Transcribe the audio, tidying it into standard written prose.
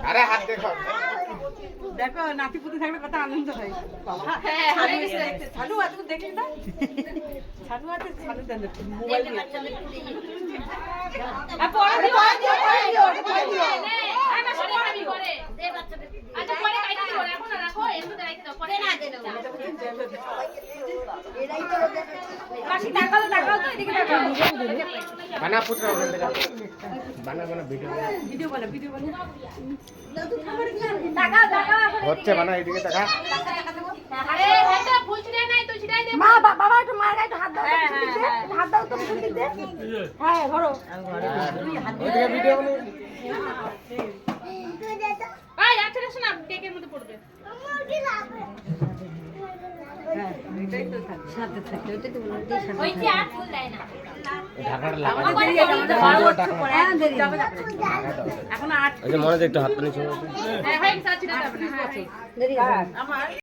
আরে হাত দেখো দেখো নাতিপুতি থাকলে কত আনন্দ হয় বাবা। ছাড়ু আছে দেখলি না, ছাড়ু আছে, ছাড়ু দেন মোবাইল বানা পুত্র বানা বানা ভিডিও ভিডিও বলে হচ্ছে বানা এদিকে টাকা মা বাবা একটু মার গায়ে হাত দাও, হাত দাও তো মুখে দিতে। হ্যাঁ ধরো ওদিকে ভিডিও বানা সাথে থাকে ওইটা তো বলতে ঢাকার লাগা এখন 8 মনে একটু হাত পানি ছিল হ্যাঁ হ্যাঁ